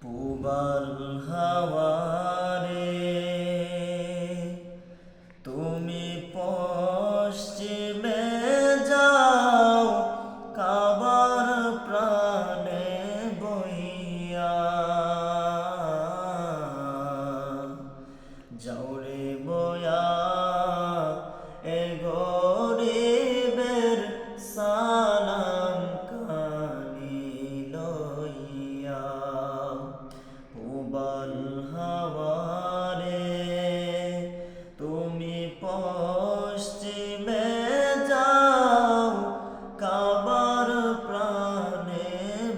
পুবাল হাওয়ারে তুমি পশ্চিমে যাও কাবার প্রাণে বইয়া যাওরে বয়া এ গরিবের সালাম কানি লইয়া পুবাল হাওয়ারে তুমি পশ্চিমে যাও কাবার প্রাণে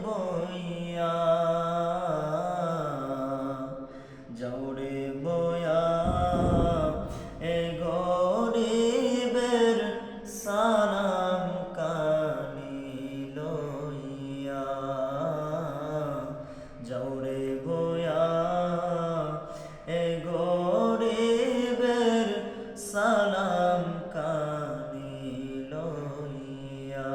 বইয়া যাওরে বয়া এ গরিবের সালাম কানি লইয়া যাওরে বয়া এ গরিবের সালাম কানি লইয়া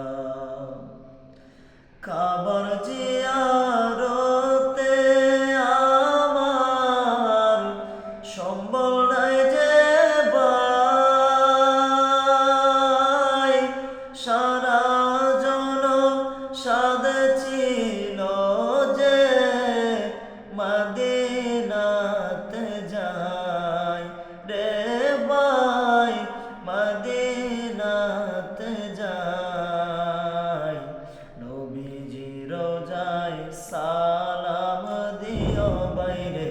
কাবার জিয়ারতে আমার সম্বল নাই যে ভাই সারা জনম সাদে ছিল যে মদিনাতে যাই রে ভাই মদিনাতে যাই নবীজি রোজায় সালাম দিও বাইরে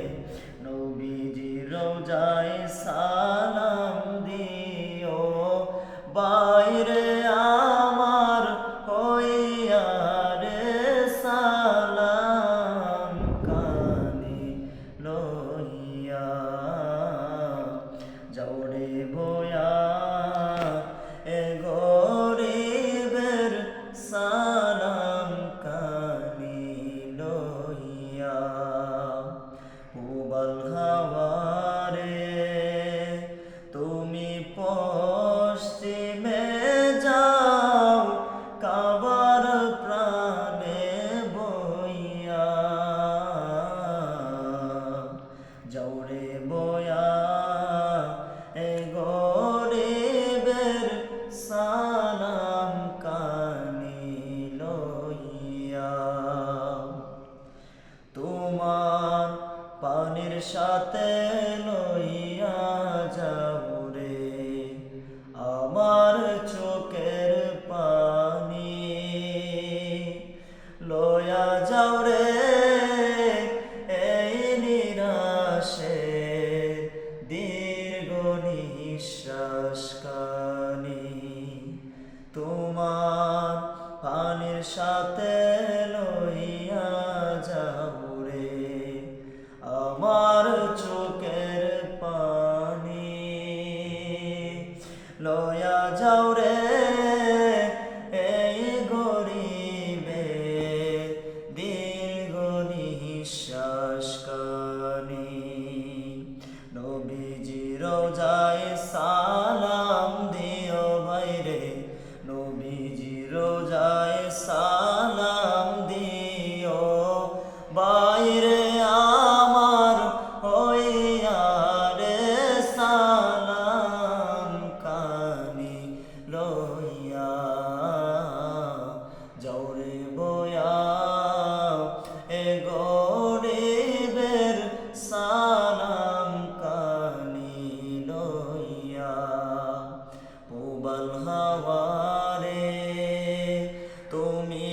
নবীজি রোজায় সালাম দিও বাইরে আমার হইয়া রে সালাম কানে লইয়া যাওরে বয়া এ গরিবের সালাম কানে লইয়া পুবাল হাওয়ারে তুমি পশ্চিমে যাও কাবার প্রাণে বইয়া যাওরে বয়া এ গরিবের সালাম কানি লইয়া তোমার পানির সাথে লইয়া যাও রে আমার চোখের পানি লইয়া যাও রে এই নিরাশে দীর্ঘ নিঃশ্বাস কানি তোমার পানির সাথে লইয়া যাও রে আমার চোখের পানি লইয়া যাও রে এই গরিবে দীর্ঘ নিঃশ্বাস কানি নবীজি রোজায় সালাম দিও বাইরে নবীজি রোজায় সালাম দিও বাইরে আমার হইয়া রে সালাম কানি লইয়া যাওরে বয়া এ গরিবের সালাম কানি লইয়া পুবাল হাওয়ারে তুমি